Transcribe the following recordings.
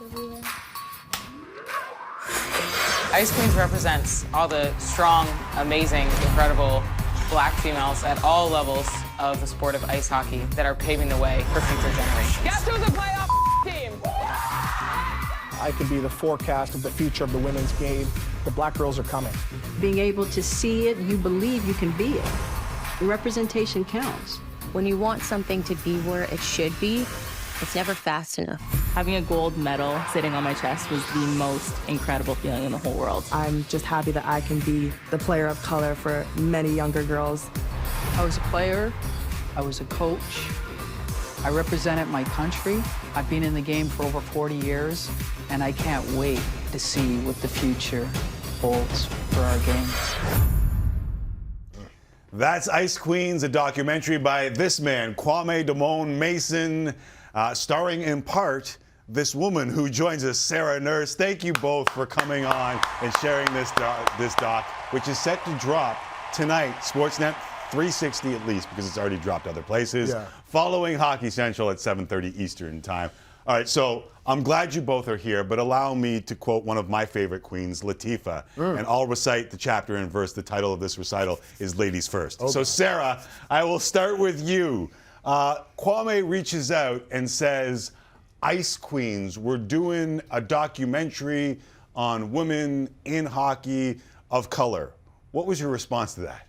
everywhere. Ice Queens represents all the strong, amazing, incredible black females at all levels of the sport of ice hockey that are paving the way for future generations. Guess who's a playoff team? I could be the forecast of the future of the women's game. The black girls are coming. Being able to see it, you believe you can be it. Representation counts. When you want something to be where it should be, it's never fast enough. Having a gold medal sitting on my chest was the most incredible feeling in the whole world. I'm just happy that I can be the player of color for many younger girls. I was a player, I was a coach, I represented my country. I've been in the game for over 40 years, and I can't wait to see what the future holds for our games. That's Ice Queens, a documentary by this man, Kwame Damon Mason, starring in part this woman who joins us, Sarah Nurse. Thank you both for coming on and sharing this doc, which is set to drop tonight, Sportsnet 360 at least, because it's already dropped other places, following Hockey Central at 7:30 Eastern time. All right, so I'm glad you both are here, but allow me to quote one of my favorite queens, Latifah, and I'll recite the chapter and verse. The title of this recital is Ladies First. Okay. So Sarah, I will start with you. Kwame reaches out and says, Ice Queens, we're doing a documentary on women in hockey of color. What was your response to that?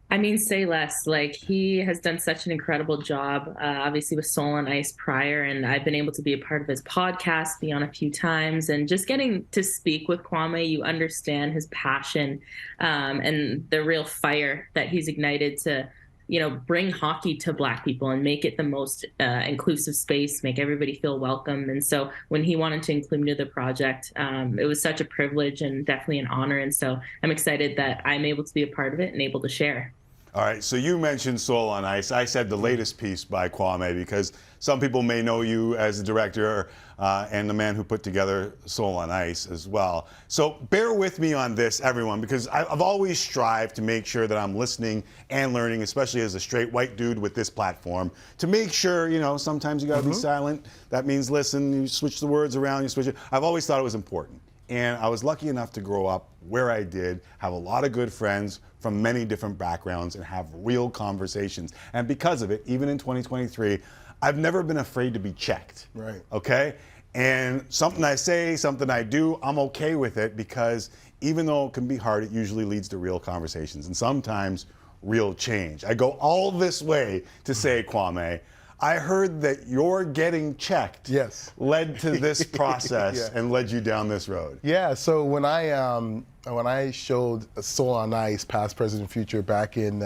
I mean, say less. Like, he has done such an incredible job, obviously with Soul on Ice prior, and I've been able to be a part of his podcast, be on a few times, and just getting to speak with Kwame, you understand his passion and the real fire that he's ignited to, you know, bring hockey to Black people and make it the most inclusive space, make everybody feel welcome. And so when he wanted to include me to the project, it was such a privilege and definitely an honor. And so I'm excited that I'm able to be a part of it and able to share. All right, so you mentioned Soul on Ice. I said the latest piece by Kwame because some people may know you as the director and the man who put together Soul on Ice as well. So bear with me on this, everyone, because I've always strived to make sure that I'm listening and learning, especially as a straight white dude with this platform, to make sure, you know, sometimes you gotta be silent. That means listen, you switch the words around, you switch it. I've always thought it was important. And I was lucky enough to grow up where I did, have a lot of good friends from many different backgrounds and have real conversations. And because of it, even in 2023, I've never been afraid to be checked. Right. Okay? And something I say, something I do, I'm okay with it because even though it can be hard, it usually leads to real conversations and sometimes real change. I go all this way to say, Kwame, I heard that your getting checked led to this process and led you down this road. Yeah, so when I showed Soul on Ice, Past, Present, Future back in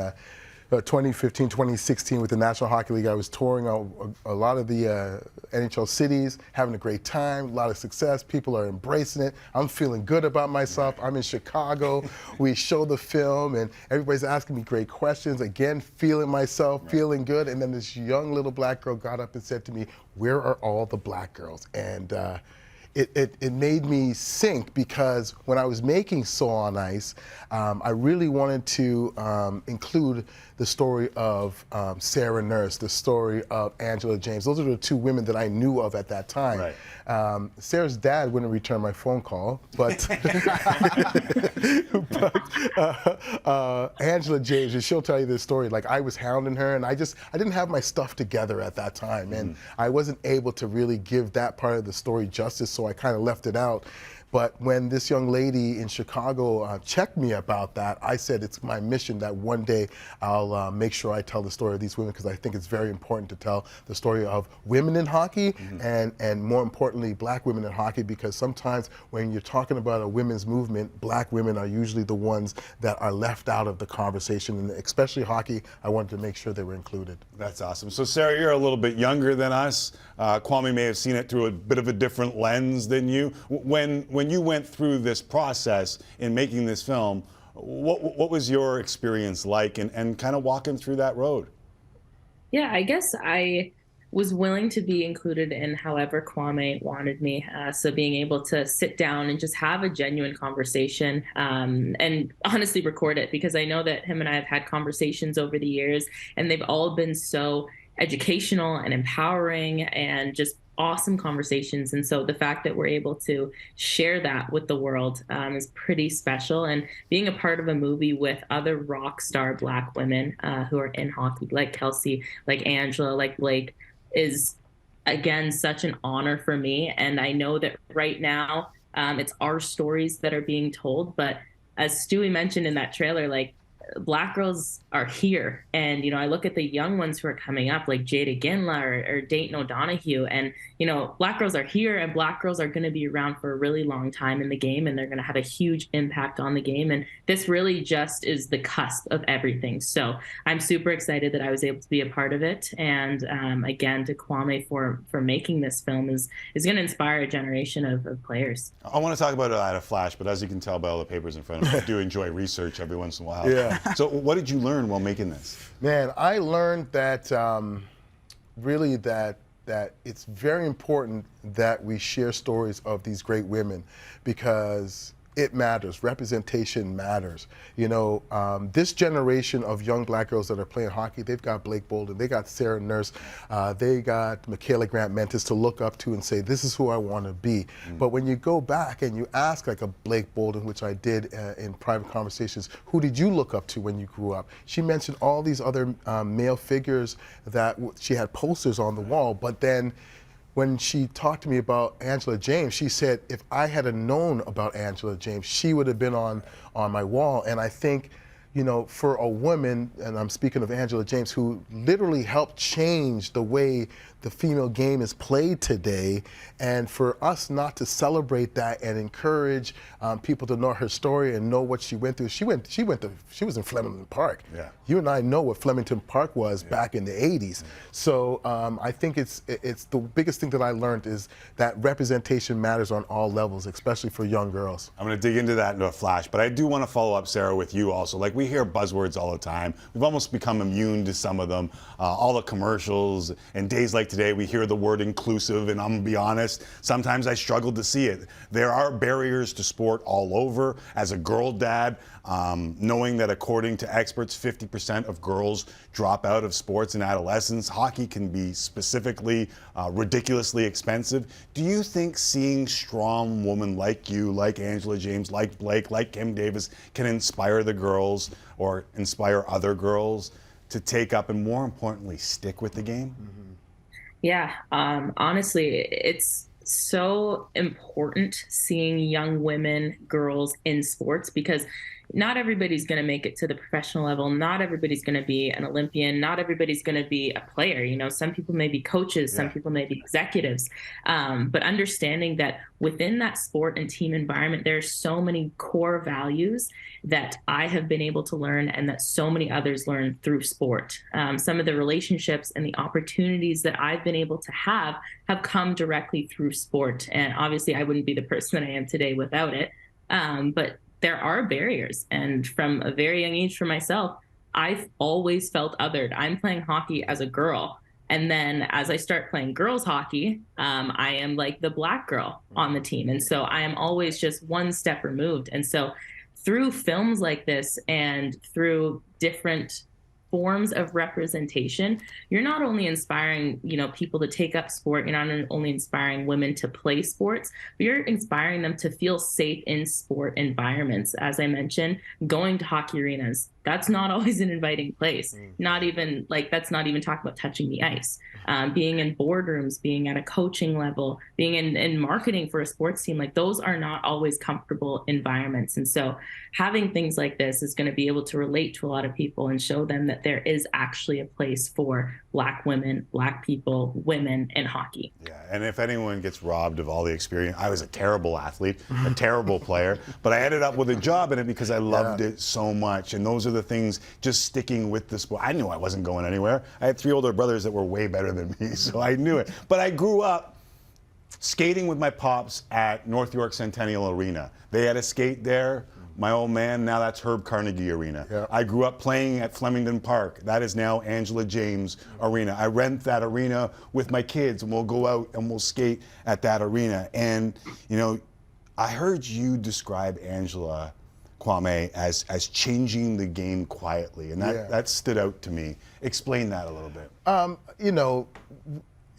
2015, 2016 with the National Hockey League, I was touring a lot of the NHL cities, having a great time, a lot of success. People are embracing it. I'm feeling good about myself. I'm in Chicago. We show the film, and everybody's asking me great questions. Again, feeling myself, feeling good. And then this young little Black girl got up and said to me, "Where are all the Black girls?" And it made me sink because when I was making Soul on Ice, I really wanted to include the story of Sarah Nurse, the story of Angela James. Those are the two women that I knew of at that time. Right. Sarah's dad wouldn't return my phone call, but, Angela James, and she'll tell you this story, like I was hounding her and I didn't have my stuff together at that time and I wasn't able to really give that part of the story justice, so I kind of left it out. But when this young lady in Chicago checked me about that, I said it's my mission that one day I'll make sure I tell the story of these women because I think it's very important to tell the story of women in hockey and more importantly, Black women in hockey, because sometimes when you're talking about a women's movement, Black women are usually the ones that are left out of the conversation, and especially hockey, I wanted to make sure they were included. That's awesome. So Sarah, you're a little bit younger than us. Kwame may have seen it through a bit of a different lens than you. When you went through this process in making this film, what was your experience like and kind of walking through that road? Yeah, I guess I was willing to be included in however Kwame wanted me. So being able to sit down and just have a genuine conversation and honestly record it, because I know that him and I have had conversations over the years and they've all been so educational and empowering and just awesome conversations. And so the fact that we're able to share that with the world is pretty special. And being a part of a movie with other rock star Black women who are in hockey, like Kelsey, like Angela, like Blake, is, again, such an honor for me. And I know that right now it's our stories that are being told. But as Stewie mentioned in that trailer, like, Black girls are here. And, you know, I look at the young ones who are coming up, like Jada Ginla or Dayton O'Donoghue, and, you know, Black girls are here, and Black girls are going to be around for a really long time in the game, and they're going to have a huge impact on the game. And this really just is the cusp of everything. So I'm super excited that I was able to be a part of it. And again, to Kwame for making this film is going to inspire a generation of players. I want to talk about it at a flash, but as you can tell by all the papers in front of me, I do enjoy research every once in a while. Yeah. So what did you learn while making this? Man, I learned that really that it's very important that we share stories of these great women, because it matters. Representation matters. You know, this generation of young Black girls that are playing hockey, they've got Blake Bolden, they got Sarah Nurse, they got Michaela Grant Mentis to look up to and say, this is who I want to be. But when you go back and you ask, like a Blake Bolden, which I did in private conversations, who did you look up to when you grew up? She mentioned all these other male figures that she had posters on the wall, but then when she talked to me about Angela James, she said, if I had known about Angela James, she would have been on my wall. And I think, you know, for a woman, and I'm speaking of Angela James, who literally helped change the way the female game is played today, and for us not to celebrate that and encourage people to know her story and know what she went through. She was in Flemington Park. Yeah. You and I know what Flemington Park was back in the 80s. So I think it's the biggest thing that I learned is that representation matters on all levels, especially for young girls. I'm going to dig into that in a flash, but I do want to follow up, Sarah, with you also. Like, we hear buzzwords all the time. We've almost become immune to some of them. All the commercials and days like today, we hear the word inclusive, and I'm going to be honest, sometimes I struggle to see it. There are barriers to sport all over. As a girl dad, knowing that according to experts, 50% of girls drop out of sports in adolescence. Hockey can be specifically ridiculously expensive. Do you think seeing strong women like you, like Angela James, like Blake, like Kim Davis, can inspire the girls or inspire other girls to take up and, more importantly, stick with the game? Yeah, honestly, it's so important seeing young women, girls in sports, because not everybody's going to make it to the professional level. Not everybody's going to be an Olympian. Not everybody's going to be a player. You know, some people may be coaches, some people may be executives. But understanding that within that sport and team environment, there are so many core values that I have been able to learn and that so many others learn through sport. Some of the relationships and the opportunities that I've been able to have come directly through sport. And obviously I wouldn't be the person that I am today without it. But there are barriers. And from a very young age for myself, I've always felt othered. I'm playing hockey as a girl. And then as I start playing girls hockey, I am like the Black girl on the team. And so I am always just one step removed. And so through films like this and through different forms of representation, you're not only inspiring, you know, people to take up sport, you're not only inspiring women to play sports, but you're inspiring them to feel safe in sport environments. As I mentioned, going to hockey arenas, that's not always an inviting place. Not even that's not even talking about touching the ice. Being in boardrooms, being at a coaching level, being in marketing for a sports team, like those are not always comfortable environments. And so having things like this is going to be able to relate to a lot of people and show them that there is actually a place for Black women, Black people, women in hockey. Yeah, and if anyone gets robbed of all the experience, I was a terrible athlete, a terrible player, but I ended up with a job in it because I loved it so much. And those are the things, just sticking with the sport. I knew I wasn't going anywhere. I had 3 older brothers that were way better than me, so I knew it. But I grew up skating with my pops at North York Centennial Arena. They had a skate there. My old man, now that's Herb Carnegie Arena. Yeah. I grew up playing at Flemington Park. That is now Angela James Arena. I rent that arena with my kids, and we'll go out and we'll skate at that arena. And, you know, I heard you describe Angela, Kwame, as changing the game quietly, and that stood out to me. Explain that a little bit. You know,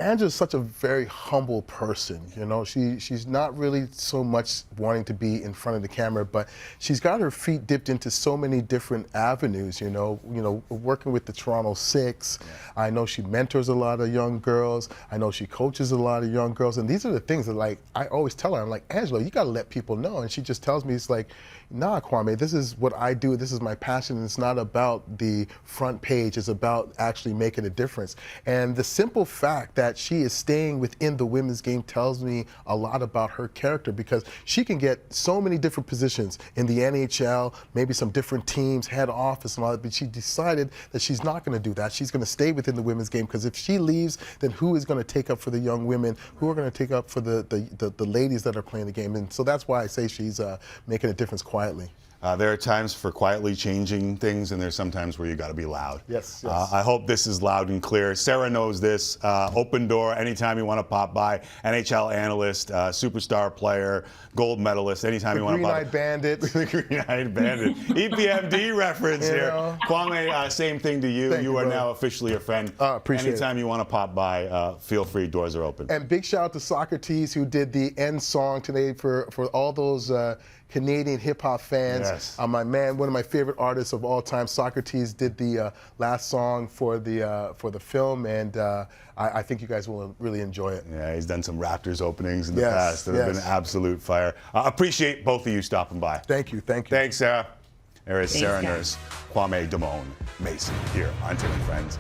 Angela's such a very humble person, you know. She's not really so much wanting to be in front of the camera, but she's got her feet dipped into so many different avenues, you know, working with the Toronto Six. I know she mentors a lot of young girls. I know she coaches a lot of young girls, and these are the things that, like, I always tell her, I'm like, Angela, you got to let people know. And she just tells me, it's like, nah, Kwame, this is what I do. This is my passion. And it's not about the front page. It's about actually making a difference. And the simple fact that she is staying within the women's game tells me a lot about her character, because she can get so many different positions in the NHL, maybe some different teams, head office and all that, but she decided that she's not going to do that. She's going to stay within the women's game, because if she leaves, then who is going to take up for the young women? Who are going to take up for the ladies that are playing the game? And so that's why I say she's making a difference quietly. There are times for quietly changing things, and there's some times where you got to be loud. Yes. I hope this is loud and clear. Sarah knows this. Open door anytime you want to pop by. NHL analyst, superstar player, gold medalist. Anytime you want to pop by. Green-eyed bandit. The green-eyed bandit. EPMD reference here. Kwame, same thing to you. Thank you, are brother. now officially a friend. Appreciate it. Anytime you want to pop by, feel free. Doors are open. And big shout out to Socrates, who did the end song today for all those Canadian hip hop fans. Yes. My man, one of my favorite artists of all time, Socrates, did the last song for the film, and I think you guys will really enjoy it. Yeah, he's done some Raptors openings in the past that have been absolute fire. Appreciate both of you stopping by. Thank you. Thanks, Sarah. There is Sarah Nurse, Kwame Damon Mason here on Tim and Friends.